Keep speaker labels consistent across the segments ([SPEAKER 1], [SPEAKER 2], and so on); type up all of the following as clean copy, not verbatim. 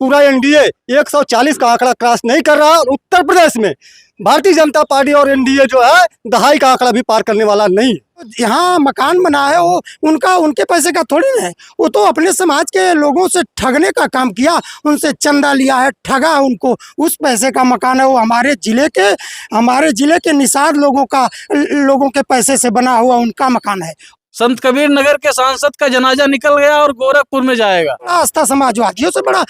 [SPEAKER 1] पूरा एनडीए 140 का आंकड़ा क्रॉस नहीं कर रहा। और उत्तर प्रदेश में भारतीय जनता पार्टी और एनडीए जो है 2.5 का आंकड़ा भी पार करने वाला नहीं है।
[SPEAKER 2] यहाँ मकान बना है वो उनके पैसे का थोड़ी ना है, वो तो अपने समाज के लोगों से ठगने का काम किया, उनसे चंदा लिया है, ठगा उनको, उस पैसे का मकान है वो। हमारे जिले के निषाद लोगों के पैसे से बना हुआ उनका मकान है।
[SPEAKER 3] संत कबीर नगर के सांसद का जनाजा निकल गया और गोरखपुर में जाएगा।
[SPEAKER 2] आस्था समाजवादियों से बड़ा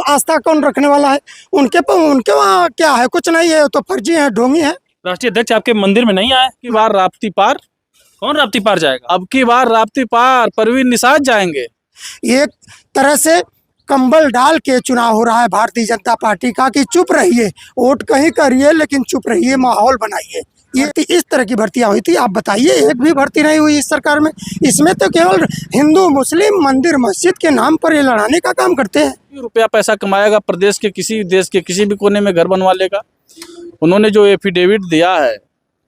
[SPEAKER 2] आस्था कौन रखने वाला है? उनके वहाँ क्या है? कुछ नहीं है, तो फर्जी है, ढोंगी है।
[SPEAKER 4] राष्ट्रीय अध्यक्ष आपके मंदिर में नहीं आए?
[SPEAKER 3] की बार राप्ती पार,
[SPEAKER 4] कौन राप्ती पार जाएगा?
[SPEAKER 3] अब की बार राप्ती पार परवीन निषाद जाएंगे।
[SPEAKER 2] एक तरह से कंबल डाल के चुनाव हो रहा है भारतीय जनता पार्टी का कि चुप रहिए, वोट कहीं करिए लेकिन चुप रहिए, माहौल बनाइए। ये इस तरह की भर्तियां हुई थी, आप बताइए एक भी भर्ती नहीं हुई इस सरकार में। इसमें तो केवल हिंदू मुस्लिम मंदिर मस्जिद के नाम पर ये लड़ाने का काम करते हैं।
[SPEAKER 3] रुपया पैसा कमाएगा, प्रदेश के किसी देश के किसी भी कोने में घर बनवा लेगा। उन्होंने जो एफिडेविट दिया है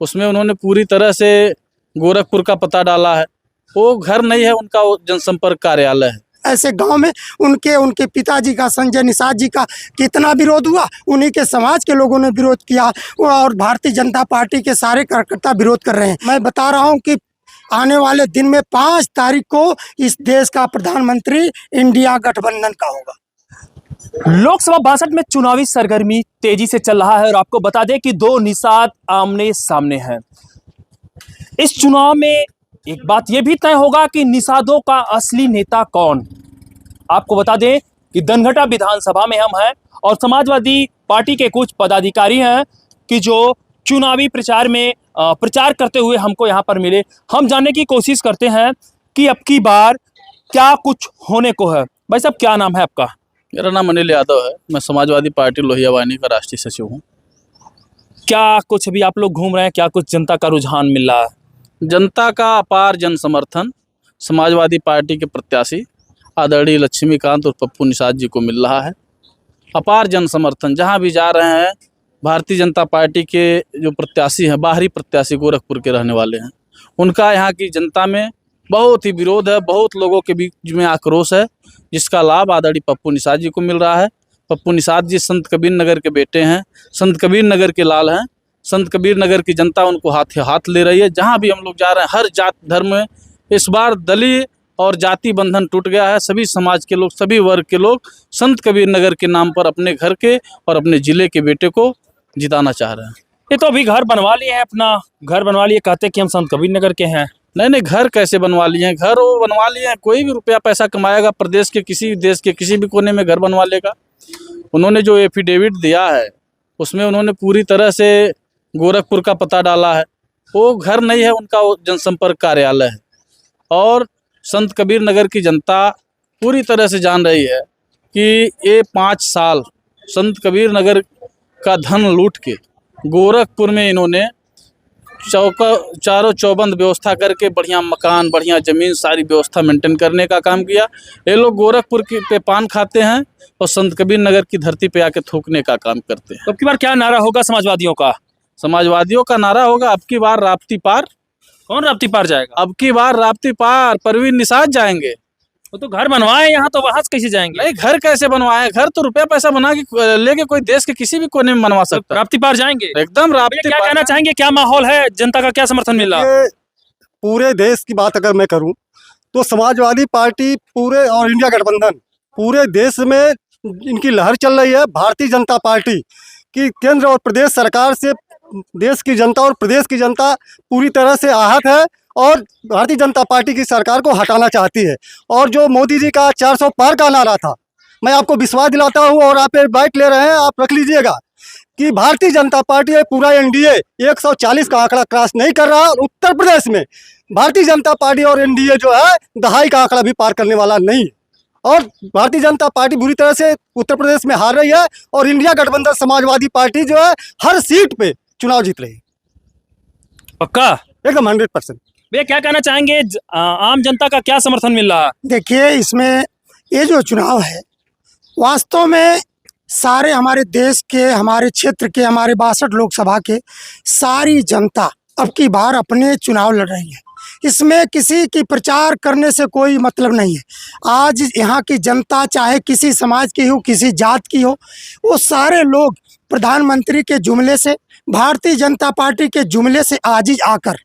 [SPEAKER 3] उसमें उन्होंने पूरी तरह से गोरखपुर का पता डाला है। वो घर नहीं है उनका, वो जनसंपर्क कार्यालय है।
[SPEAKER 2] ऐसे गांव में उनके पिताजी का, संजय निषाद जी का कितना विरोध हुआ, उन्हीं के समाज के लोगों ने विरोध किया और भारतीय जनता पार्टी के सारे कार्यकर्ता विरोध कर रहे हैं। मैं बता रहा हूं कि आने वाले दिन में 5 तारीख को इस देश का प्रधानमंत्री इंडिया गठबंधन का होगा।
[SPEAKER 4] लोकसभा 62 में चुनावी सरगर्मी तेजी से चल रहा है और आपको बता दें कि 2 निषाद आमने सामने हैं। इस चुनाव में एक बात यह भी तय होगा कि निषादों का असली नेता कौन। आपको बता दें कि दनघटा विधानसभा में हम हैं और समाजवादी पार्टी के कुछ पदाधिकारी हैं कि जो चुनावी प्रचार में प्रचार करते हुए हमको यहाँ पर मिले। हम जानने की कोशिश करते हैं कि अब की बार क्या कुछ होने को है। भाई साहब, क्या नाम है आपका?
[SPEAKER 3] मेरा नाम अनिल यादव है, मैं समाजवादी पार्टी लोहिया वाहिनी का राष्ट्रीय सचिव हूँ।
[SPEAKER 4] क्या कुछ अभी आप लोग घूम रहे हैं, क्या कुछ जनता का रुझान मिल रहा है?
[SPEAKER 3] जनता का अपार जन समर्थन समाजवादी पार्टी के प्रत्याशी आदरणीय लक्ष्मीकांत और पप्पू निषाद जी को मिल रहा है। अपार जन समर्थन जहां भी जा रहे हैं। भारतीय जनता पार्टी के जो प्रत्याशी हैं, बाहरी प्रत्याशी गोरखपुर के रहने वाले हैं, उनका यहाँ की जनता में बहुत ही विरोध है, बहुत लोगों के बीच में आक्रोश है, जिसका लाभ आदरणीय पप्पू निषाद जी को मिल रहा है। पप्पू निषाद जी संत कबीर नगर के बेटे हैं, संत कबीर नगर के लाल हैं। संत कबीर नगर की जनता उनको हाथ ले रही है। जहाँ भी हम लोग जा रहे हैं, हर जात धर्म में इस बार दलीय और जाति बंधन टूट गया है। सभी समाज के लोग, सभी वर्ग के लोग संत कबीर नगर के नाम पर अपने घर के और अपने जिले के बेटे को जिताना चाह रहे हैं।
[SPEAKER 4] ये तो अभी घर बनवा लिए हैं, अपना घर बनवा लिए, कहते कि हम संत कबीर नगर के हैं।
[SPEAKER 3] नहीं, घर कैसे बनवा लिए हैं? घर वो बनवा लिए हैं, कोई भी रुपया पैसा कमाएगा, प्रदेश के किसी देश के किसी भी कोने में घर बनवा लेगा। उन्होंने जो एफिडेविट दिया है उसमें उन्होंने पूरी तरह से गोरखपुर का पता डाला है। वो घर नहीं है उनका, वो जनसंपर्क कार्यालय है। और संत कबीर नगर की जनता पूरी तरह से जान रही है कि ये 5 साल संत कबीर नगर का धन लूट के गोरखपुर में इन्होंने चारों चौबंद व्यवस्था करके बढ़िया मकान, बढ़िया ज़मीन, सारी व्यवस्था मेंटेन करने का काम किया। ये लोग गोरखपुर पे पान खाते हैं और संत कबीर नगर की धरती पे आके थूकने का काम करते हैं।
[SPEAKER 4] तो अब की बार क्या नारा होगा समाजवादियों का?
[SPEAKER 3] समाजवादियों का नारा होगा अब की बार राप्ती पार।
[SPEAKER 4] कौन राप्ती पार जाएगा?
[SPEAKER 3] अब की बार राप्ती पार परवीन निषाद जाएंगे।
[SPEAKER 4] वो तो घर बनवाए यहाँ, तो वहां से कैसे जाएंगे?
[SPEAKER 3] नहीं, घर कैसे बनवाए? घर तो रुपया पैसा बना के लेके कोई देश के किसी भी कोने में बनवा सकता है।
[SPEAKER 4] राप्ती पार जाएंगे
[SPEAKER 3] एकदम राप्ती
[SPEAKER 4] क्या
[SPEAKER 3] पार।
[SPEAKER 4] कहना चाहेंगे, क्या माहौल है, जनता का क्या समर्थन मिल रहा है?
[SPEAKER 1] पूरे देश की बात अगर मैं करूं तो समाजवादी पार्टी पूरे और इंडिया गठबंधन पूरे देश में इनकी लहर चल रही है। भारतीय जनता पार्टी की केंद्र और प्रदेश सरकार से देश की जनता और प्रदेश की जनता पूरी तरह से आहत है और भारतीय जनता पार्टी की सरकार को हटाना चाहती है। और जो मोदी जी का 400 पार का नारा था, मैं आपको विश्वास दिलाता हूं और आप बाइट ले रहे हैं, आप रख लीजिएगा कि भारतीय जनता पार्टी पूरा एनडीए 140 का आंकड़ा क्रॉस नहीं कर रहा। उत्तर प्रदेश में भारतीय जनता पार्टी और एनडीए जो है 2.5 का आंकड़ा भी पार करने वाला नहीं है। और भारतीय जनता पार्टी बुरी तरह से उत्तर प्रदेश में हार रही है और इंडिया गठबंधन समाजवादी पार्टी जो है हर सीट पे चुनाव जीत रही है।
[SPEAKER 4] पक्का?
[SPEAKER 1] एकदम 100%।
[SPEAKER 4] भैया, क्या कहना चाहेंगे, आम जनता का क्या समर्थन मिल रहा है?
[SPEAKER 2] देखिए, इसमें ये जो चुनाव है वास्तव में सारे हमारे देश के, हमारे क्षेत्र के, हमारे 62 लोकसभा के सारी जनता अब की बार अपने चुनाव लड़ रही है। इसमें किसी की प्रचार करने से कोई मतलब नहीं है। आज यहाँ की जनता चाहे किसी समाज की हो, किसी जात की हो, वो सारे लोग प्रधानमंत्री के जुमले से, भारतीय जनता पार्टी के जुमले से आजिज आकर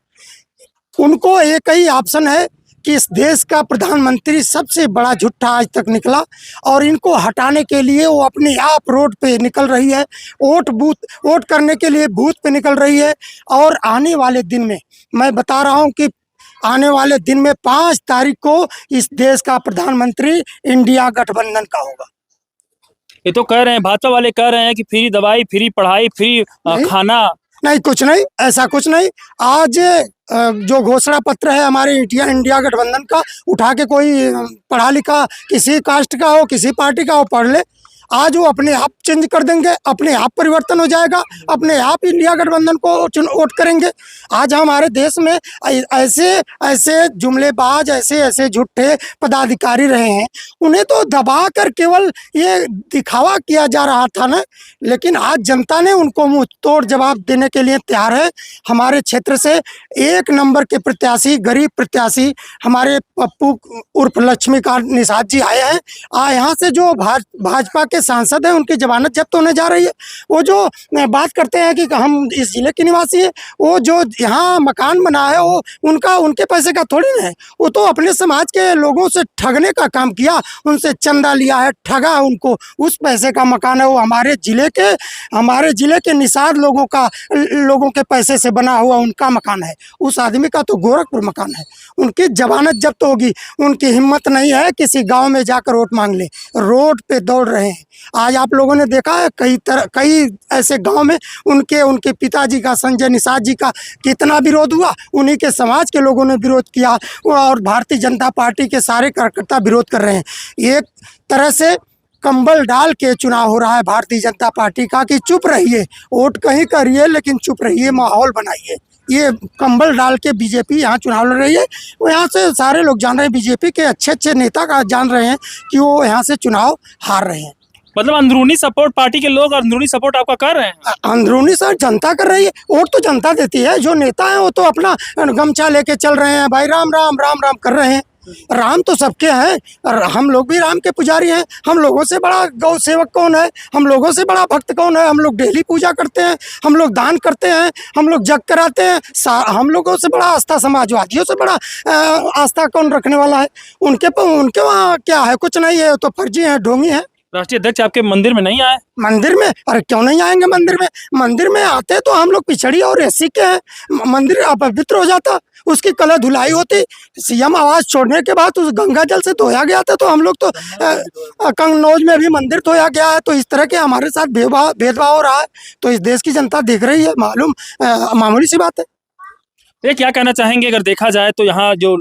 [SPEAKER 2] उनको एक ही ऑप्शन है कि इस देश का प्रधानमंत्री सबसे बड़ा झूठा आज तक निकला और इनको हटाने के लिए वो अपने आप रोड पे निकल रही है, वोट करने के लिए बूथ पे निकल रही है। और आने वाले दिन में मैं बता रहा हूँ कि आने वाले दिन में 5 तारीख को इस देश का प्रधानमंत्री इंडिया गठबंधन का होगा।
[SPEAKER 4] ये तो कह रहे हैं, भाजपा वाले कह रहे हैं कि फ्री दवाई, फ्री पढ़ाई, फ्री खाना।
[SPEAKER 2] नहीं, कुछ नहीं, ऐसा कुछ नहीं। आज जो घोषणा पत्र है हमारे इंडिया गठबंधन का, उठा के कोई पढ़ा लिखा किसी कास्ट का हो, किसी पार्टी का हो, पढ़ ले। आज वो अपने आप चेंज कर देंगे, अपने आप परिवर्तन हो जाएगा, अपने आप इंडिया गठबंधन को वोट करेंगे। आज हमारे देश में ऐसे ऐसे जुमलेबाज, ऐसे ऐसे झूठे पदाधिकारी रहे हैं, उन्हें तो दबा कर केवल ये दिखावा किया जा रहा था ना, लेकिन आज जनता ने उनको मुंह तोड़ जवाब देने के लिए तैयार है। हमारे क्षेत्र से 1 नंबर के प्रत्याशी, गरीब प्रत्याशी हमारे पप्पू उर्फ लक्ष्मीकांत निषाद जी आए हैं। यहाँ से जो भाजपा के सांसद हैं, उनकी जमानत जब्त होने जा रही है। वो जो बात करते हैं कि हम इस जिले के निवासी हैं, वो जो यहाँ मकान बना है वो उनके पैसे का थोड़ी ना है। वो तो अपने समाज के लोगों से ठगने का काम किया, उनसे चंदा लिया है, ठगा उनको, उस पैसे का मकान है वो। हमारे जिले के निषाद लोगों के पैसे से बना हुआ उनका मकान है। उस आदमी का तो गोरखपुर मकान है। उनकी जमानत जब्त होगी। उनकी हिम्मत नहीं है किसी गांव में जाकर वोट मांग ले, रोड पे दौड़ रहे हैं। आज आप लोगों ने देखा है कई ऐसे गांव में उनके पिताजी का, संजय निषाद जी का कितना विरोध हुआ। उन्हीं के समाज के लोगों ने विरोध किया और भारतीय जनता पार्टी के सारे कार्यकर्ता विरोध कर रहे हैं। एक तरह से कंबल डाल के चुनाव हो रहा है भारतीय जनता पार्टी का कि चुप रहिए, वोट कहीं करिए लेकिन चुप रहिए, माहौल बनाइए। ये कंबल डाल के बीजेपी यहाँ चुनाव लड़ रही है। वो यहाँ से सारे लोग जान रहे हैं, बीजेपी के अच्छे नेता का जान रहे हैं कि वो यहाँ से चुनाव हार रहे हैं।
[SPEAKER 4] मतलब अंदरूनी सपोर्ट पार्टी के लोग अंदरूनी सपोर्ट आपका कर रहे हैं?
[SPEAKER 2] अंदरूनी सर जनता कर रही है। वोट तो जनता देती है। जो नेता है वो तो अपना गमछा लेके चल रहे हैं, भाई राम राम राम राम कर रहे हैं। राम तो सबके हैं और हम लोग भी राम के पुजारी हैं। हम लोगों से बड़ा गौ सेवक कौन है? हम लोगों से बड़ा भक्त कौन है? हम लोग डेली पूजा करते हैं, हम लोग दान करते हैं, हम लोग जग कराते हैं। हम लोगों से बड़ा आस्था, समाजवादियों से बड़ा आस्था कौन रखने वाला है? उनके वहाँ क्या है? कुछ नहीं है, तो फर्जी है, ढोंगी है।
[SPEAKER 4] राष्ट्रीय अध्यक्ष आपके मंदिर में नहीं आए?
[SPEAKER 2] मंदिर में? अरे क्यों नहीं आएंगे मंदिर में? मंदिर में आते तो हम लोग पिछड़ी और एसी के हैं। मंदिर अपवित्र हो जाता, उसकी कलह धुलाई होती। सीएम आवास छोड़ने के बाद उस गंगा जल से धोया गया था, तो हम लोग तो कन्नौज में भी मंदिर धोया गया है। तो इस तरह के हमारे साथ भेदभाव हो रहा है, तो इस देश की जनता देख रही है। मामूली सी बात है।
[SPEAKER 4] ये क्या कहना चाहेंगे अगर देखा जाए तो यहाँ जो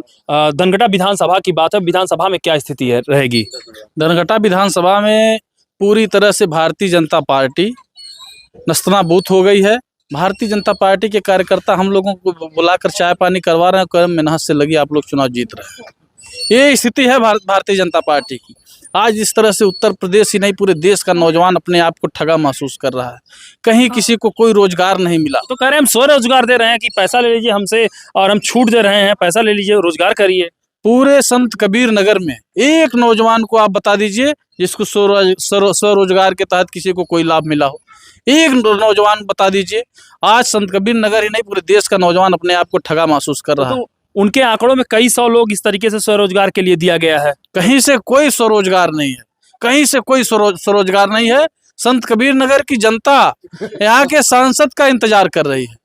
[SPEAKER 4] धनघटा विधानसभा की बात है, विधानसभा में क्या स्थिति रहेगी?
[SPEAKER 3] धनघटा विधानसभा में पूरी तरह से भारतीय जनता पार्टी नस्तनाबूत हो गई है। भारतीय जनता पार्टी के कार्यकर्ता हम लोगों को बुलाकर चाय पानी करवा रहे हैं, कर्म मेहनत से लगी आप लोग चुनाव जीत रहे हैं। ये स्थिति है भारतीय जनता पार्टी की। आज इस तरह से उत्तर प्रदेश ही नहीं पूरे देश का नौजवान अपने आप को ठगा महसूस कर रहा है। कहीं किसी को कोई रोजगार नहीं मिला।
[SPEAKER 4] तो कह रहे हैं हम स्वरोजगार दे रहे हैं कि पैसा ले लीजिए हमसे और हम छूट दे रहे हैं, पैसा ले लीजिए, रोजगार करिए।
[SPEAKER 3] पूरे संत कबीर नगर में एक नौजवान को आप बता दीजिए जिसको स्वरोजगार के तहत किसी को कोई लाभ मिला हो। एक नौजवान बता दीजिए। आज संत कबीर नगर ही नहीं पूरे देश का नौजवान अपने आप को ठगा महसूस कर रहा है।
[SPEAKER 4] उनके आंकड़ों में कई सौ लोग इस तरीके से स्वरोजगार के लिए दिया गया है।
[SPEAKER 3] कहीं से कोई स्वरोजगार नहीं है, कहीं से कोई स्वरोजगार नहीं है। संत कबीर नगर की जनता यहाँ के सांसद का इंतजार कर रही है।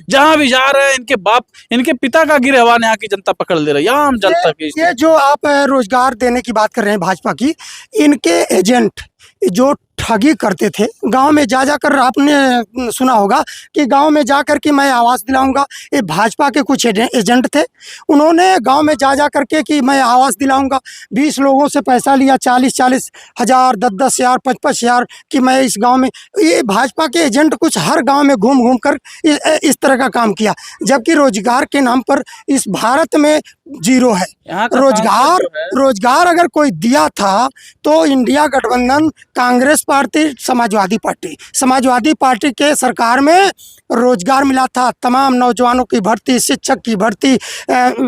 [SPEAKER 3] जहां भी जा रहे हैं इनके पिता का गिरहवान यहाँ की जनता पकड़ ले रही है। आम जनता की
[SPEAKER 2] ये जो आप रोजगार देने की बात कर रहे हैं भाजपा की, इनके एजेंट जो ठगी करते थे, गांव में जाकर आपने सुना होगा कि गांव में जाकर के मैं आवास दिलाऊंगा। ये भाजपा के कुछ एजेंट थे, उन्होंने गांव में जा करके कि मैं आवास दिलाऊंगा। 20 लोगों से पैसा लिया, 40-40 हज़ार, 10-10 हज़ार, 55 हज़ार कि मैं इस गांव में। ये भाजपा के एजेंट कुछ हर गांव में घूम कर इस तरह का काम किया। जबकि रोजगार के नाम पर इस भारत में जीरो है।
[SPEAKER 3] यहाँ का
[SPEAKER 2] रोजगार
[SPEAKER 3] सांसद जो है,
[SPEAKER 2] रोजगार अगर कोई दिया था तो इंडिया गठबंधन, कांग्रेस पार्टी, समाजवादी पार्टी के सरकार में रोजगार मिला था। तमाम नौजवानों की भर्ती, शिक्षक की भर्ती,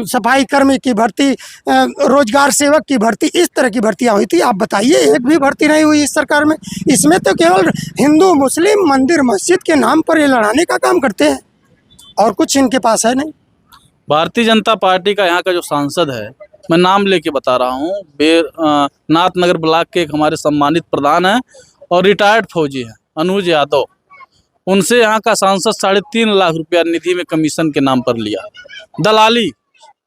[SPEAKER 2] सफाई कर्मी की भर्ती, रोजगार सेवक की भर्ती, इस तरह की भर्तियां हुई थी। आप बताइए, एक भी भर्ती नहीं हुई इस सरकार में। इसमें तो केवल हिंदू मुस्लिम मंदिर मस्जिद के नाम पर ये लड़ाने का काम करते हैं और कुछ इनके पास है नहीं।
[SPEAKER 3] भारतीय जनता पार्टी का यहाँ का जो सांसद है, मैं नाम लेके बता रहा हूँ, नाथनगर ब्लॉक के एक हमारे सम्मानित प्रधान हैं और रिटायर्ड फौजी हैं, अनुज यादव। उनसे यहाँ का सांसद 3.5 लाख रुपया निधि में कमीशन के नाम पर लिया, दलाली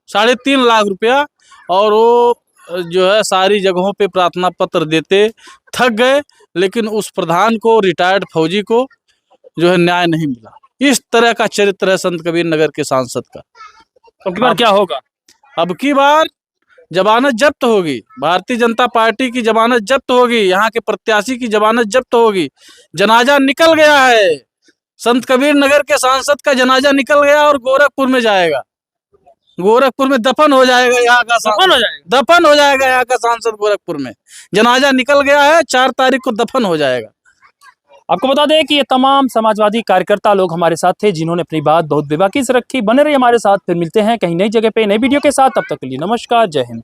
[SPEAKER 3] 3.5 लाख रुपया। और वो जो है सारी जगहों पे प्रार्थना पत्र देते थक गए, लेकिन उस प्रधान को, रिटायर्ड फौजी को जो है न्याय नहीं मिला। इस तरह का चरित्र है संत कबीर नगर के सांसद का।
[SPEAKER 4] अब की बार क्या होगा?
[SPEAKER 3] अब की बार जमानत जब्त होगी, भारतीय जनता पार्टी की जमानत जब्त होगी, यहाँ के प्रत्याशी की जमानत जब्त होगी। जनाजा निकल गया है, संत कबीर नगर के सांसद का जनाजा निकल गया और गोरखपुर में जाएगा, गोरखपुर में दफन हो जाएगा यहाँ का सांसद, दफन हो जाएगा यहाँ का सांसद गोरखपुर में। जनाजा निकल गया है, 4 तारीख को दफन हो जाएगा।
[SPEAKER 4] आपको बता दें कि ये तमाम समाजवादी कार्यकर्ता लोग हमारे साथ थे जिन्होंने अपनी बात बहुत बेबाकी से रखी। बने रहिए हमारे साथ, फिर मिलते हैं कहीं नई जगह पे नई वीडियो के साथ। तब तक के लिए नमस्कार, जय हिंद।